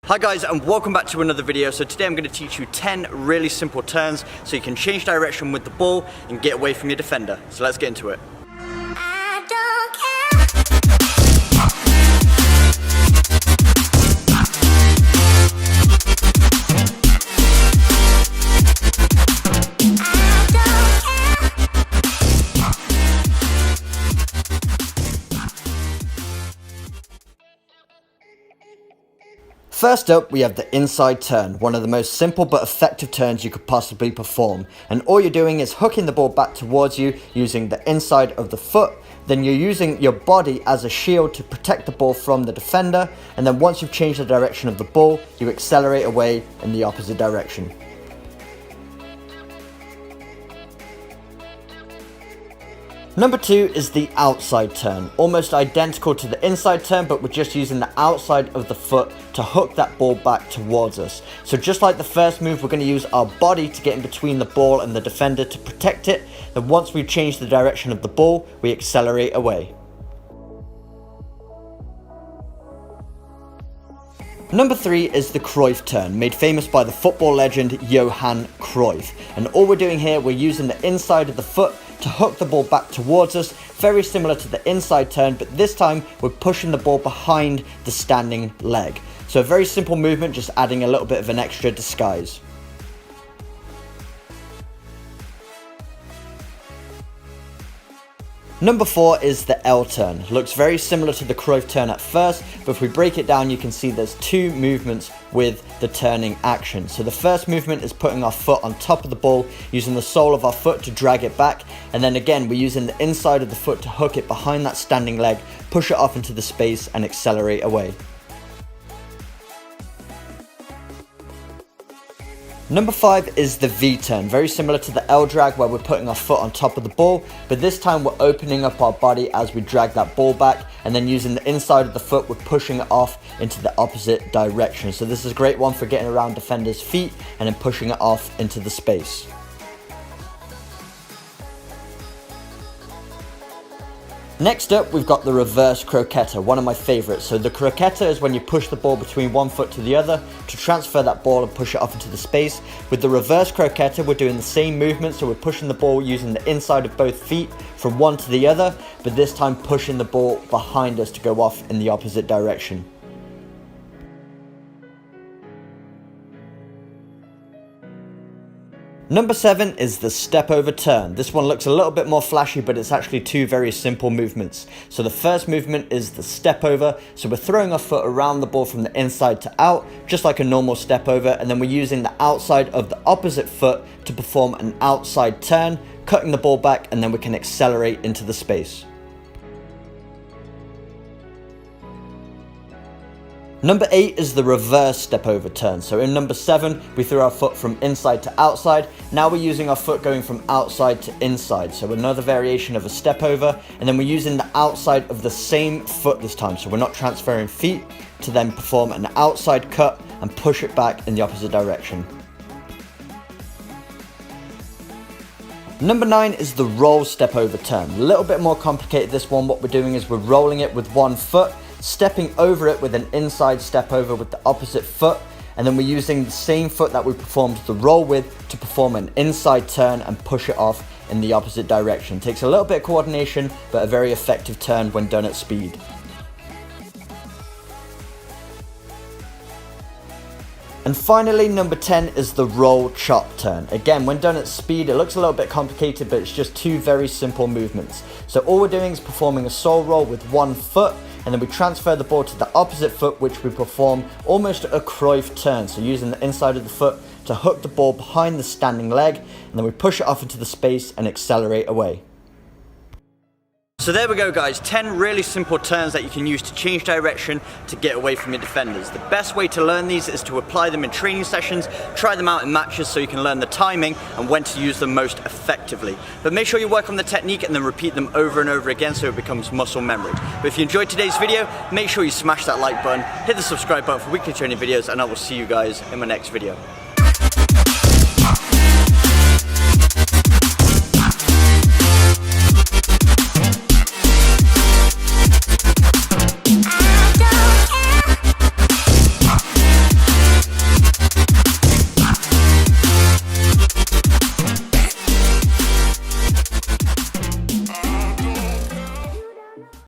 Hi guys, and welcome back to another video. So today I'm going to teach you 10 really simple turns so you can change direction with the ball and get away from your defender. So let's get into it. First up, we have the inside turn, one of the most simple but effective turns you could possibly perform. And all you're doing is hooking the ball back towards you using the inside of the foot. Then you're using your body as a shield to protect the ball from the defender. And then once you've changed the direction of the ball, you accelerate away in the opposite direction. Number 2 is the outside turn, almost identical to the inside turn, but we're just using the outside of the foot to hook that ball back towards us. So just like the first move, we're going to use our body to get in between the ball and the defender to protect it. Then once we've changed the direction of the ball, we accelerate away. Number 3 is the Cruyff Turn, made famous by the football legend Johan Cruyff. And all we're doing here, we're using the inside of the foot to hook the ball back towards us, very similar to the inside turn, but this time we're pushing the ball behind the standing leg. So a very simple movement, just adding a little bit of an extra disguise. Number 4 is the L turn. Looks very similar to the Cruyff turn at first, but if we break it down, you can see there's two movements with the turning action. So the first movement is putting our foot on top of the ball, using the sole of our foot to drag it back. And then again, we're using the inside of the foot to hook it behind that standing leg, push it off into the space and accelerate away. Number 5 is the V turn, very similar to the L drag where we're putting our foot on top of the ball, but this time we're opening up our body as we drag that ball back, and then using the inside of the foot, we're pushing it off into the opposite direction. So this is a great one for getting around defenders' feet and then pushing it off into the space. Next up, we've got the reverse croqueta, one of my favorites. So the croqueta is when you push the ball between one foot to the other to transfer that ball and push it off into the space. With the reverse croqueta, we're doing the same movement, so we're pushing the ball using the inside of both feet from one to the other, but this time pushing the ball behind us to go off in the opposite direction. Number 7 is the step over turn. This one looks a little bit more flashy, but it's actually two very simple movements. So the first movement is the step over. So we're throwing our foot around the ball from the inside to out, just like a normal step over. And then we're using the outside of the opposite foot to perform an outside turn, cutting the ball back, and then we can accelerate into the space. Number 8 is the reverse step over turn. So in number 7, we threw our foot from inside to outside. Now we're using our foot going from outside to inside. So another variation of a step over. And then we're using the outside of the same foot this time. So we're not transferring feet to then perform an outside cut and push it back in the opposite direction. Number 9 is the roll step over turn. A little bit more complicated this one. What we're doing is we're rolling it with one foot, stepping over it with an inside step over with the opposite foot, and then we're using the same foot that we performed the roll with to perform an inside turn and push it off in the opposite direction. Takes a little bit of coordination, but a very effective turn when done at speed. And finally, number 10 is the roll chop turn. Again, when done at speed, it looks a little bit complicated, but it's just two very simple movements. So all we're doing is performing a sole roll with one foot, and then we transfer the ball to the opposite foot, which we perform almost a Cruyff turn. So using the inside of the foot to hook the ball behind the standing leg, and then we push it off into the space and accelerate away. So there we go guys, 10 really simple turns that you can use to change direction to get away from your defenders. The best way to learn these is to apply them in training sessions, try them out in matches so you can learn the timing and when to use them most effectively. But make sure you work on the technique and then repeat them over and over again so it becomes muscle memory. But if you enjoyed today's video, make sure you smash that like button, hit the subscribe button for weekly training videos, and I will see you guys in my next video.